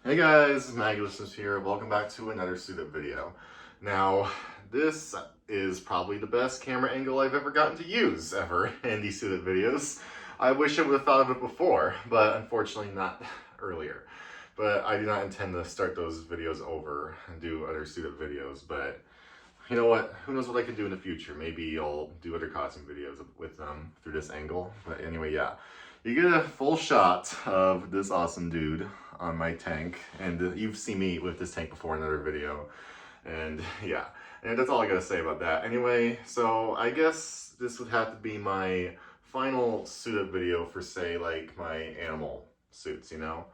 Hey guys, Magulismus here. Welcome back to another suit up video. Now, this is probably the best camera angle I've ever gotten to use ever in these suit up videos. I wish I would have thought of it before, but unfortunately not earlier. But I do not intend to start those videos over and do other suit up videos, but you know what? Who knows what I could do in the future? Maybe I'll do other costume videos with them through this angle. But anyway, yeah. You get a full shot of this awesome dude on my tank, and you've seen me with this tank before in another video, and yeah, and that's all I gotta say about that. Anyway, so I guess this would have to be my final suit up video for, say, like my animal suits, you know?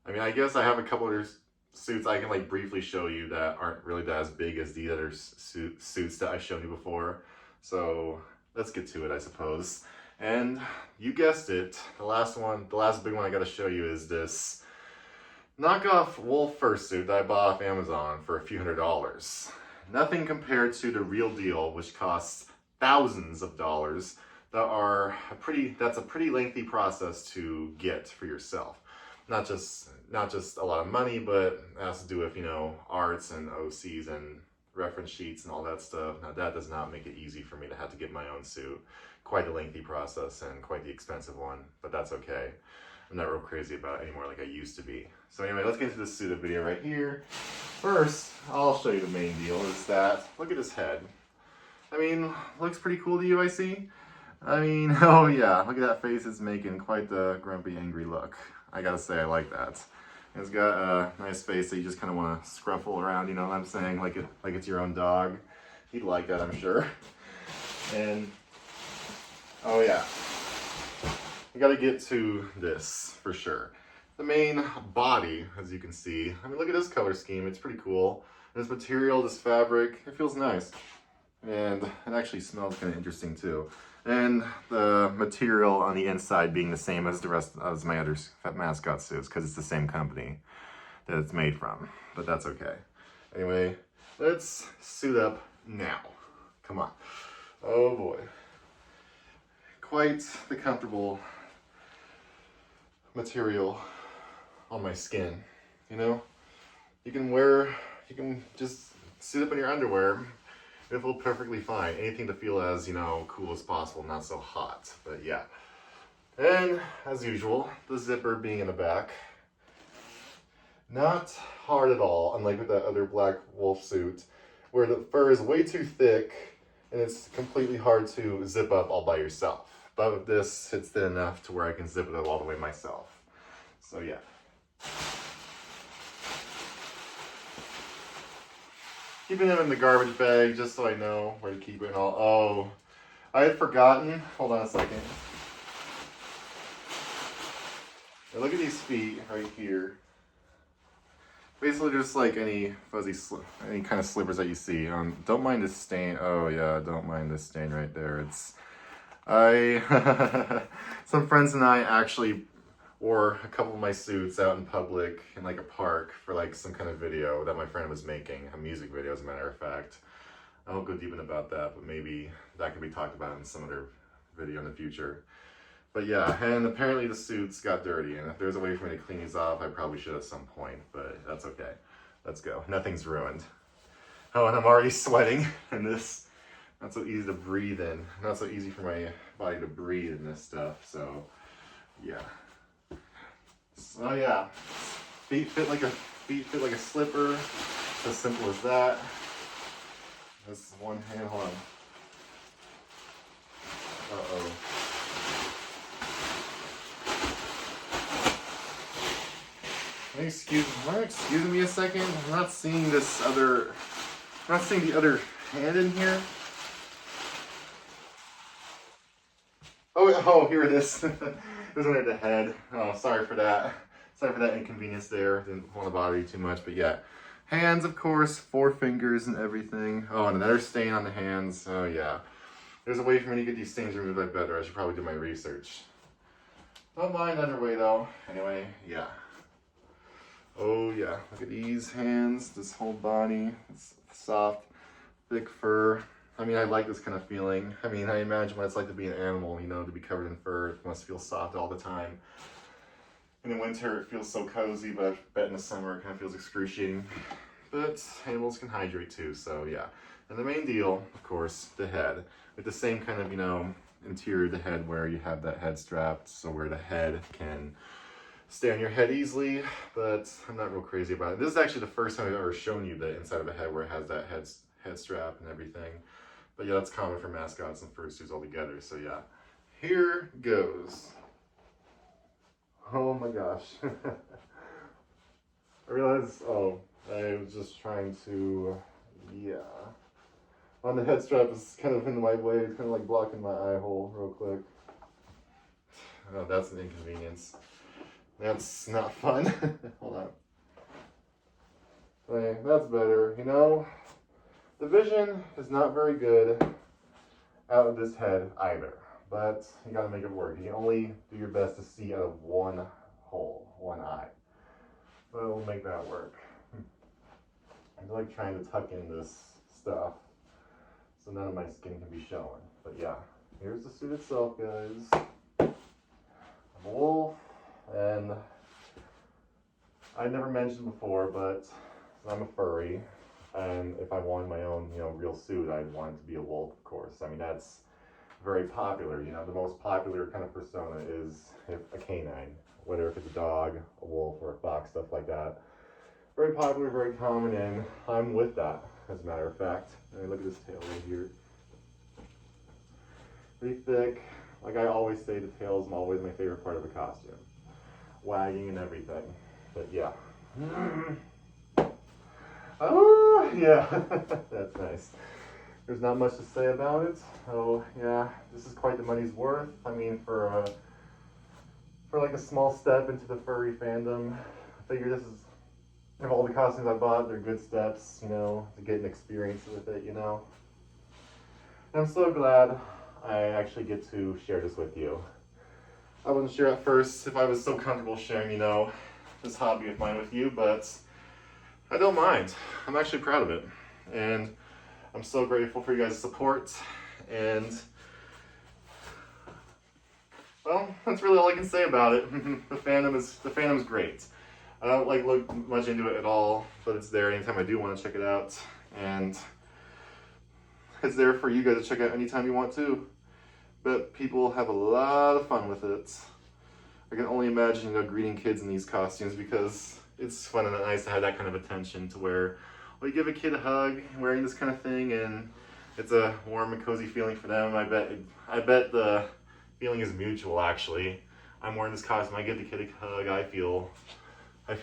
I mean, I guess I have a couple other suits I can like briefly show you that aren't really that as big as the other suits that I've shown you before, so let's get to it, I suppose. And you guessed it, the last big one I gotta show you is this knockoff wool fursuit that I bought off Amazon for a few $100s. Nothing compared to the real deal, which costs thousands of dollars. That's a pretty lengthy process to get for yourself. Not just a lot of money, but it has to do with, you know, arts and OCs and reference sheets and all that stuff. Now that does not make it easy for me to have to get my own suit. Quite a lengthy process and quite the expensive one, but that's okay. I'm not real crazy about it anymore like I used to be. So anyway, let's get into this suit up video right here. First, I'll show you the main deal is that, look at his head. I mean, looks pretty cool to you, I see. I mean, oh yeah, look at that face, it's making quite the grumpy, angry look. I gotta say, I like that. It's got a nice face that you just kind of want to scruffle around, you know what I'm saying? Like it's your own dog. He'd like that, I'm sure. And, oh yeah. You gotta get to this, for sure. The main body, as you can see. I mean, look at this color scheme. It's pretty cool. This material, this fabric, it feels nice. And it actually smells kind of interesting, too. And the material on the inside being the same as the rest of my other mascot suits, because it's the same company that it's made from. But that's okay. Anyway, let's suit up now. Come on. Oh boy. Quite the comfortable material on my skin, you know? You can just suit up in your underwear. It'll feel perfectly fine. Anything to feel as, you know, cool as possible, not so hot, but yeah. And, as usual, the zipper being in the back. Not hard at all, unlike with that other black wolf suit, where the fur is way too thick, and it's completely hard to zip up all by yourself. But with this, it's thin enough to where I can zip it up all the way myself. So yeah. Keeping them in the garbage bag just so I know where to keep it and all. Oh, I had forgotten. Hold on a second. Now look at these feet right here. Basically just like any any kind of slippers that you see. Don't mind this stain. Oh yeah, don't mind this stain right there. Some friends and I actually wore a couple of my suits out in public in like a park for like some kind of video that my friend was making, a music video as a matter of fact. I won't go deep in about that, but maybe that could be talked about in some other video in the future. But yeah, and apparently the suits got dirty, and if there's a way for me to clean these off, I probably should at some point, but that's okay. Let's go. Nothing's ruined. Oh, and I'm already sweating, and this, not so easy to breathe in. Not so easy for my body to breathe in this stuff, so yeah. So yeah, feet fit like a slipper. It's as simple as that. This is one hand. Hold on. Uh-oh. Excuse me a second. I'm not seeing the other hand in here. Oh, here it is. There's under the head. Oh, sorry for that. Sorry for that inconvenience there. Didn't want to bother you too much, but yeah. Hands, of course, 4 fingers and everything. Oh, and another stain on the hands. Oh, yeah. There's a way for me to get these stains removed by better. I should probably do my research. Don't mind either way, though. Anyway, yeah. Oh, yeah. Look at these hands, this whole body. It's soft, thick fur. I mean, I like this kind of feeling. I mean, I imagine what it's like to be an animal, you know, to be covered in fur. It must feel soft all the time. In the winter, it feels so cozy, but I bet in the summer, it kind of feels excruciating. But animals can hydrate too, so yeah. And the main deal, of course, the head. With the same kind of, you know, interior of the head where you have that head strap, so where the head can stay on your head easily, but I'm not real crazy about it. This is actually the first time I've ever shown you the inside of a head where it has that head strap and everything. But yeah, that's common for mascots and fursuits altogether, so yeah. Here goes. Oh my gosh. I realized, oh, I was just trying to, yeah. On the head strap is kind of in my way, it's kind of like blocking my eye hole real quick. Oh, that's an inconvenience. That's not fun. Hold on. Okay, that's better. You know, the vision is not very good out of this head either, but you gotta make it work. You can only do your best to see out of one hole, one eye. But we'll make that work. I'm like trying to tuck in this stuff so none of my skin can be showing. But yeah, here's the suit itself, guys. I'm a wolf, and I never mentioned before, but I'm a furry, and if I wanted my own, you know, real suit, I'd want it to be a wolf, of course. I mean, that's very popular. You know, the most popular kind of persona is a canine, whether if it's a dog, a wolf, or a fox, stuff like that. Very popular, very common, and I'm with that, as a matter of fact. I mean, look at this tail right here. Pretty thick. Like I always say, the tail is always my favorite part of a costume. Wagging and everything. But yeah. Oh, yeah. That's nice. There's not much to say about it. Oh, yeah. This is quite the money's worth. I mean, for like a small step into the furry fandom, I figure this is, of all the costumes I bought, they're good steps, you know, to get an experience with it, you know. And I'm so glad I actually get to share this with you. I wasn't sure at first if I was so comfortable sharing, you know, this hobby of mine with you, but I don't mind. I'm actually proud of it. And I'm so grateful for you guys' support. And, well, that's really all I can say about it. The fandom's great. I don't like look much into it at all, but it's there anytime I do want to check it out. And it's there for you guys to check out anytime you want to. But people have a lot of fun with it. I can only imagine, you know, greeting kids in these costumes, because it's fun and nice to have that kind of attention to where, well, you give a kid a hug wearing this kind of thing, and it's a warm and cozy feeling for them. I bet the feeling is mutual, actually. I'm wearing this costume, I give the kid a hug, I feel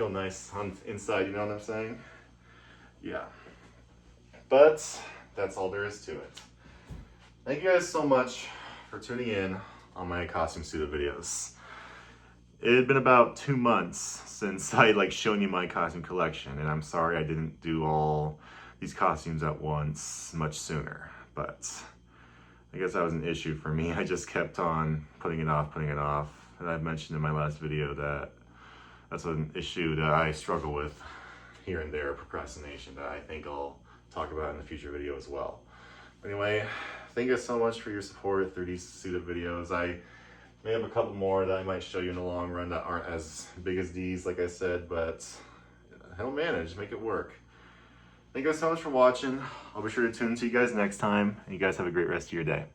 nice on inside, you know what I'm saying? Yeah. But that's all there is to it. Thank you guys so much for tuning in on my costume suit videos. It had been about 2 months since I shown you my costume collection, and I'm sorry I didn't do all these costumes at once much sooner, but I guess that was an issue for me. I just kept on putting it off, and I've mentioned in my last video that that's an issue that I struggle with here and there, procrastination, that I think I'll talk about in a future video as well. Anyway, thank you guys so much for your support through these suited videos. I may have a couple more that I might show you in the long run that aren't as big as these, like I said, but I'll manage, make it work. Thank you guys so much for watching. I'll be sure to tune in to you guys next time, and you guys have a great rest of your day.